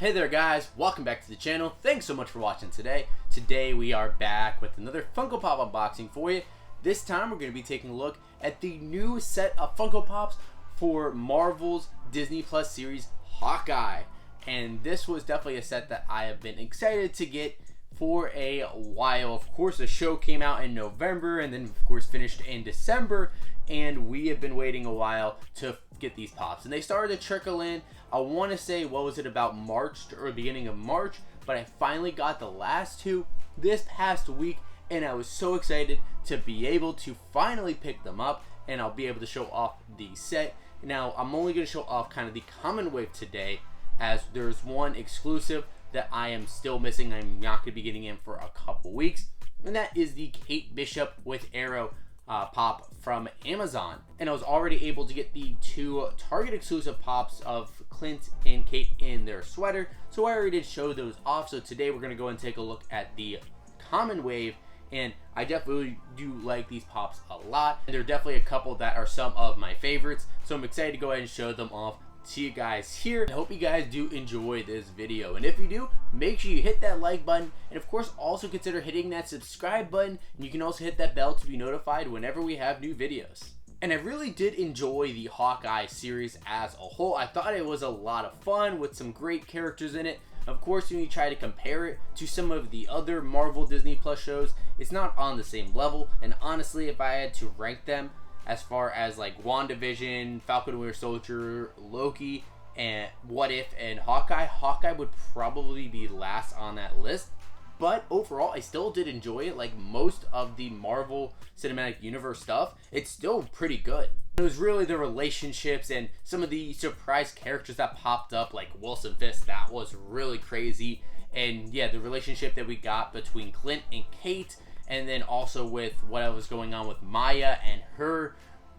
Hey there guys, welcome back to the channel. Thanks so much for watching today. Today we are back with another Funko Pop unboxing for you. This time we're going to be taking a look at the new set of Funko Pops for Marvel's Disney Plus series Hawkeye. And this was definitely a set that I have been excited to get for a while. Of course, the show came out in November and then of course finished in December, and we have been waiting a while to get these pops. And they started to trickle in, I want to say, what was it, about March or beginning of March, but I finally got the last two this past week, and I was so excited to be able to finally pick them up, and I'll be able to show off the set. Now, I'm only going to show off kind of the common wave today, as there's one exclusive that I am still missing. I'm not going to be getting in for a couple weeks, and that is the Kate Bishop with Arrow pop from Amazon. And I was already able to get the two Target exclusive pops of Clint and Kate in their sweater, so I already did show those off. So today we're going to go and take a look at the common wave, and I definitely do like these pops a lot. And there are definitely a couple that are some of my favorites, so I'm excited to go ahead and show them off to you guys here. I hope you guys do enjoy this video, and if you do, make sure you hit that like button, and of course also consider hitting that subscribe button, and you can also hit that bell to be notified whenever we have new videos. And I really did enjoy the Hawkeye series as a whole. I thought it was a lot of fun with some great characters in it. Of course, when you try to compare it to some of the other Marvel Disney Plus shows, it's not on the same level. And honestly, if I had to rank them as far as like WandaVision, Falcon and Winter Soldier, Loki, and What If, and Hawkeye would probably be last on that list. But overall, I still did enjoy it. Like most of the Marvel Cinematic Universe stuff, it's still pretty good. It was really the relationships and some of the surprise characters that popped up, like Wilson Fisk. That was really crazy. And yeah, the relationship that we got between Clint and Kate, and then also with what was going on with Maya and her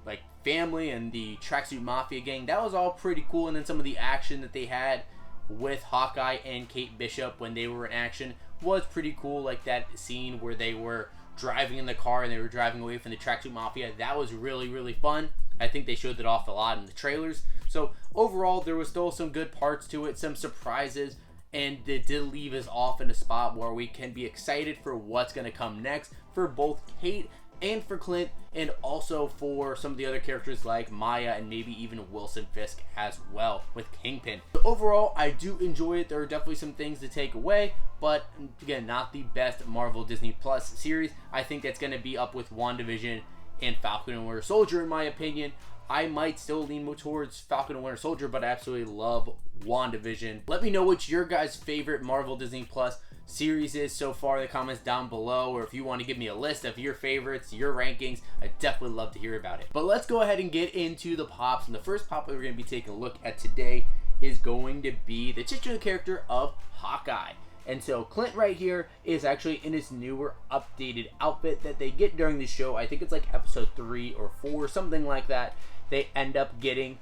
like family and the Tracksuit Mafia gang, that was all pretty cool. And then some of the action that they had with Hawkeye and Kate Bishop when they were in action was pretty cool. Like that scene where they were driving in the car and they were driving away from the Tracksuit Mafia, that was really fun. I think they showed it off a lot in the trailers. So overall, there was still some good parts to it, some surprises, and it did leave us off in a spot where we can be excited for what's going to come next for both Kate and for Clint, and also for some of the other characters like Maya and maybe even Wilson Fisk as well with Kingpin. So overall, I do enjoy it. There are definitely some things to take away, but again, not the best Marvel Disney Plus series. I think that's going to be up with WandaVision and Falcon and Winter Soldier in my opinion. I might still lean more towards Falcon and Winter Soldier, but I absolutely love WandaVision. Let me know what your guys' favorite Marvel Disney Plus series is so far in the comments down below, or if you want to give me a list of your favorites, your rankings, I'd definitely love to hear about it. But let's go ahead and get into the pops, and the first pop that we're going to be taking a look at today is going to be the titular character of Hawkeye. And so Clint right here is actually in his newer updated outfit that they get during the show. I think it's like episode 3 or 4, something like that. They end up getting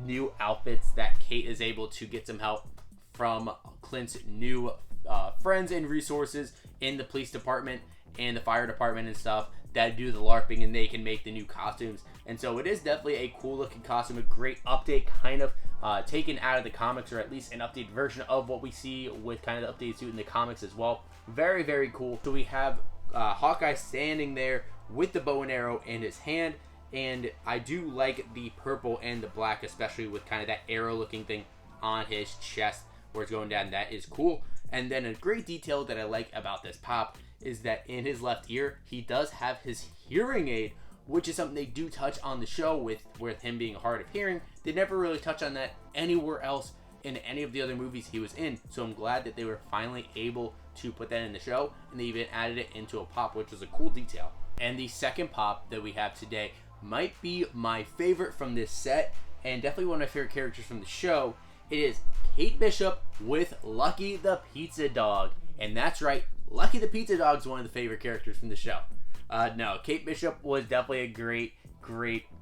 new outfits that Kate is able to get some help from Clint's new friends and resources in the police department and the fire department and stuff that do the LARPing, and they can make the new costumes. And so it is definitely a cool looking costume, a great update, kind of taken out of the comics, or at least an updated version of what we see with kind of the updated suit in the comics as well. Very cool. So we have Hawkeye standing there with the bow and arrow in his hand, and I do like the purple and the black, especially with kind of that arrow looking thing on his chest where it's going down. That is cool. And then a great detail that I like about this pop is that in his left ear, he does have his hearing aid, which is something they do touch on the show with him being hard of hearing. They never really touch on that anywhere else in any of the other movies he was in. So I'm glad that they were finally able to put that in the show, and they even added it into a pop, which was a cool detail. And the second pop that we have today might be my favorite from this set, and definitely one of my favorite characters from the show. It is Kate Bishop with Lucky the Pizza Dog. And that's right, Lucky the Pizza Dog is one of the favorite characters from the show. No, Kate Bishop was definitely a great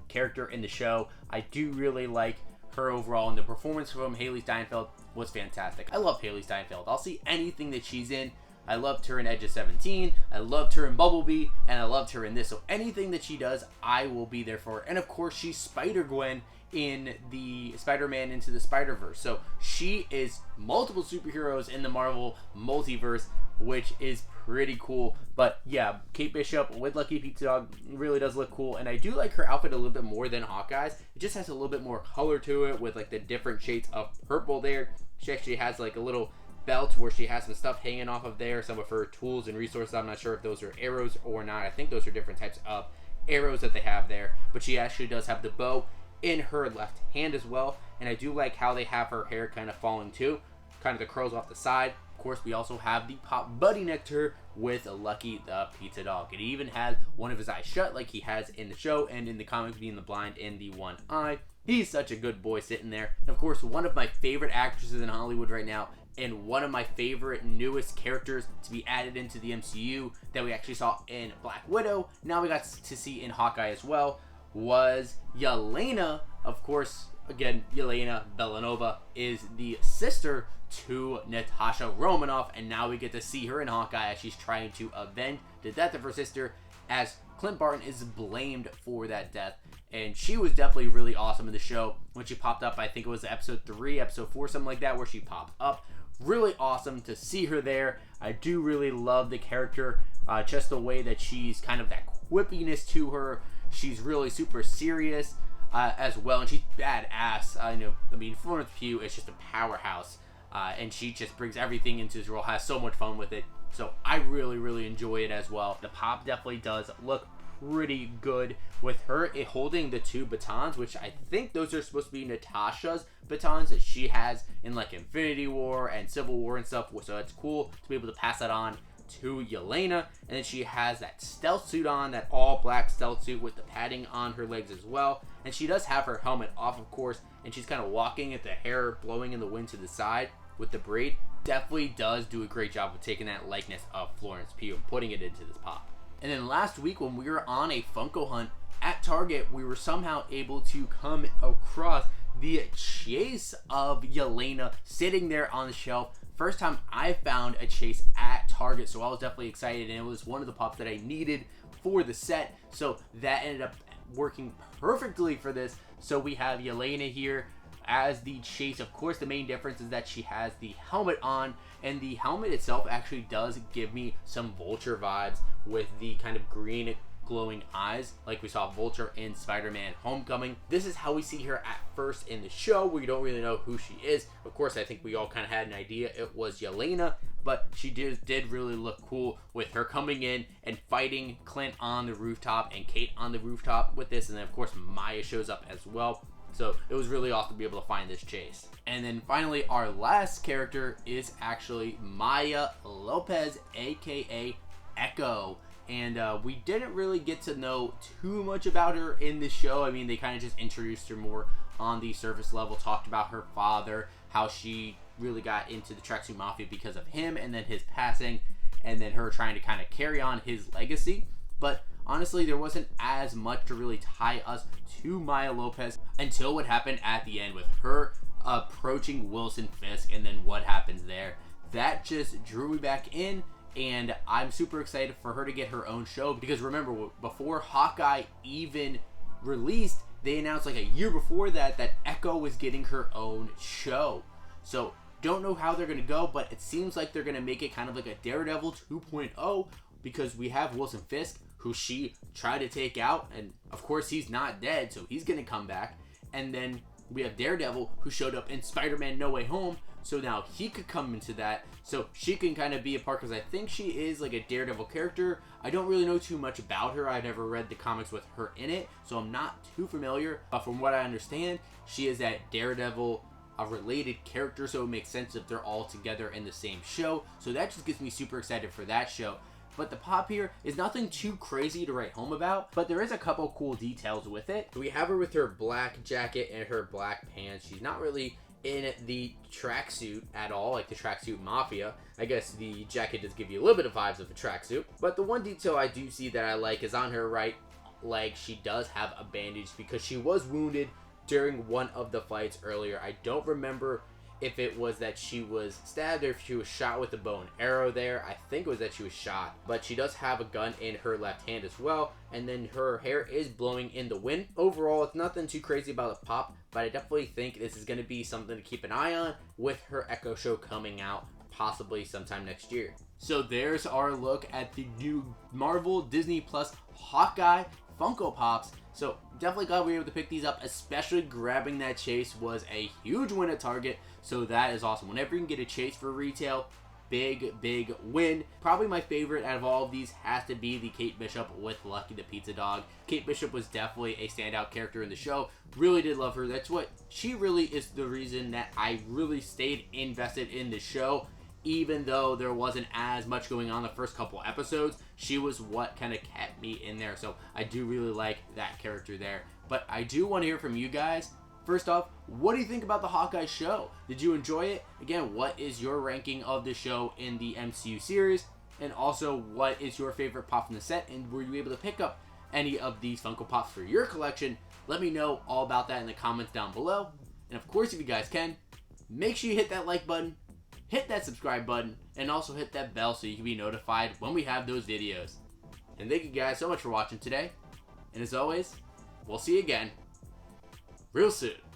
character in the show. I do really like her overall, and the performance from Haley Steinfeld was fantastic. I love Haley Steinfeld. I'll see anything that she's in. I loved her in Edge of 17, I loved her in Bumblebee, and I loved her in this. So anything that she does, I will be there for. And of course, she's Spider-Gwen in the Spider-Man Into the Spider-Verse. So she is multiple superheroes in the Marvel multiverse, which is pretty cool. But yeah, Kate Bishop with Lucky Pizza Dog really does look cool, and I do like her outfit a little bit more than Hawkeye's. It just has a little bit more color to it with like the different shades of purple there. She actually has like a little belt where she has some stuff hanging off of there, some of her tools and resources. I'm not sure if those are arrows or not. I think those are different types of arrows that they have there, but she actually does have the bow in her left hand as well. And I do like how they have her hair kind of falling too, kind of the curls off the side. Of course, we also have the Pop Buddy Nectar with Lucky the Pizza Dog. It even has one of his eyes shut like he has in the show and in the comics, being the blind in the one eye. He's such a good boy sitting there. And of course, one of my favorite actresses in Hollywood right now, and one of my favorite newest characters to be added into the MCU that we actually saw in Black Widow, now we got to see in Hawkeye as well, was Elena. Of course, again, Elena Belanova is the sister to Natasha Romanoff, and now we get to see her in Hawkeye as she's trying to avenge the death of her sister, as Clint Barton is blamed for that death. And she was definitely really awesome in the show when she popped up. I think it was episode 3, episode 4, something like that, where she popped up. Really awesome to see her there. I do really love the character, just the way that she's kind of that quippiness to her. She's really super serious as well, and she's badass. I mean, Florence Pugh is just a powerhouse, and she just brings everything into this role, has so much fun with it. So I really enjoy it as well. The pop definitely does look pretty good with her holding the 2 batons, which I think those are supposed to be Natasha's batons that she has in like Infinity War and Civil War and stuff. So it's cool to be able to pass that on to Elena. And then she has that stealth suit on, that all black stealth suit with the padding on her legs as well. And she does have her helmet off, of course, and she's kind of walking at the hair blowing in the wind to the side with the braid. Definitely does do a great job of taking that likeness of Florence Pugh and putting it into this pop. And then last week when we were on a Funko hunt at Target, we were somehow able to come across the chase of Elena sitting there on the shelf. First time I found a chase at Target, so I was definitely excited, and it was one of the pops that I needed for the set, so that ended up working perfectly for this. So we have Elena here as the chase. Of course, the main difference is that she has the helmet on, and the helmet itself actually does give me some Vulture vibes with the kind of green glowing eyes like we saw Vulture in Spider-Man Homecoming. This is how we see her at first in the show. We don't really know who she is. Of course, I think we all kind of had an idea it was Elena, but she did really look cool with her coming in and fighting Clint on the rooftop and Kate on the rooftop with this. And then of course Maya shows up as well. So it was really awesome to be able to find this chase. And then finally, our last character is actually Maya Lopez, aka Echo. And we didn't really get to know too much about her in this show. I mean, they kind of just introduced her more on the surface level, talked about her father, how she really got into the Tracksuit Mafia because of him, and then his passing, and then her trying to kind of carry on his legacy. But honestly, there wasn't as much to really tie us to Maya Lopez until what happened at the end with her approaching Wilson Fisk, and then what happens there. That just drew me back in, and I'm super excited for her to get her own show, because remember, before Hawkeye even released, they announced like a year before that Echo was getting her own show. So don't know how they're going to go, but it seems like they're going to make it kind of like a Daredevil 2.0, because we have Wilson Fisk, who she tried to take out, and of course he's not dead, so he's going to come back. And then we have Daredevil, who showed up in Spider-Man No Way Home, so now he could come into that, so she can kind of be a part, because I think she is like a Daredevil character. I don't really know too much about her. I never read the comics with her in it, so I'm not too familiar. But from what I understand, she is that Daredevil a related character, so it makes sense if they're all together in the same show. So that just gets me super excited for that show. But the pop here is nothing too crazy to write home about, but there is a couple cool details with it. We have her with her black jacket and her black pants. She's not really in the tracksuit at all, like the Tracksuit Mafia. I guess the jacket does give you a little bit of vibes of a tracksuit. But the one detail I do see that I like is on her right leg, she does have a bandage because she was wounded during one of the fights earlier. I don't remember if it was that she was stabbed or if she was shot with a bow and arrow there. I think it was that she was shot, but she does have a gun in her left hand as well, and then her hair is blowing in the wind. Overall, it's nothing too crazy about the pop, but I definitely think this is going to be something to keep an eye on with her Echo show coming out possibly sometime next year. So there's our look at the new Marvel Disney Plus Hawkeye Funko Pops. So definitely glad we were able to pick these up, especially grabbing that chase was a huge win at Target. So that is awesome. Whenever you can get a chase for retail, big win. Probably my favorite out of all of these has to be the Kate Bishop with Lucky the Pizza Dog. Kate Bishop was definitely a standout character in the show. Really did love her. That's what she really is the reason that I really stayed invested in the show. Even though there wasn't as much going on the first couple episodes, she was what kind of kept me in there. So I do really like that character there. But I do want to hear from you guys. First off, what do you think about the Hawkeye show? Did you enjoy it? Again, what is your ranking of the show in the MCU series? And also, what is your favorite pop from the set? And were you able to pick up any of these Funko Pops for your collection? Let me know all about that in the comments down below. And of course, if you guys can, make sure you hit that like button, hit that subscribe button, and also hit that bell so you can be notified when we have those videos. And thank you guys so much for watching today. And as always, we'll see you again real soon.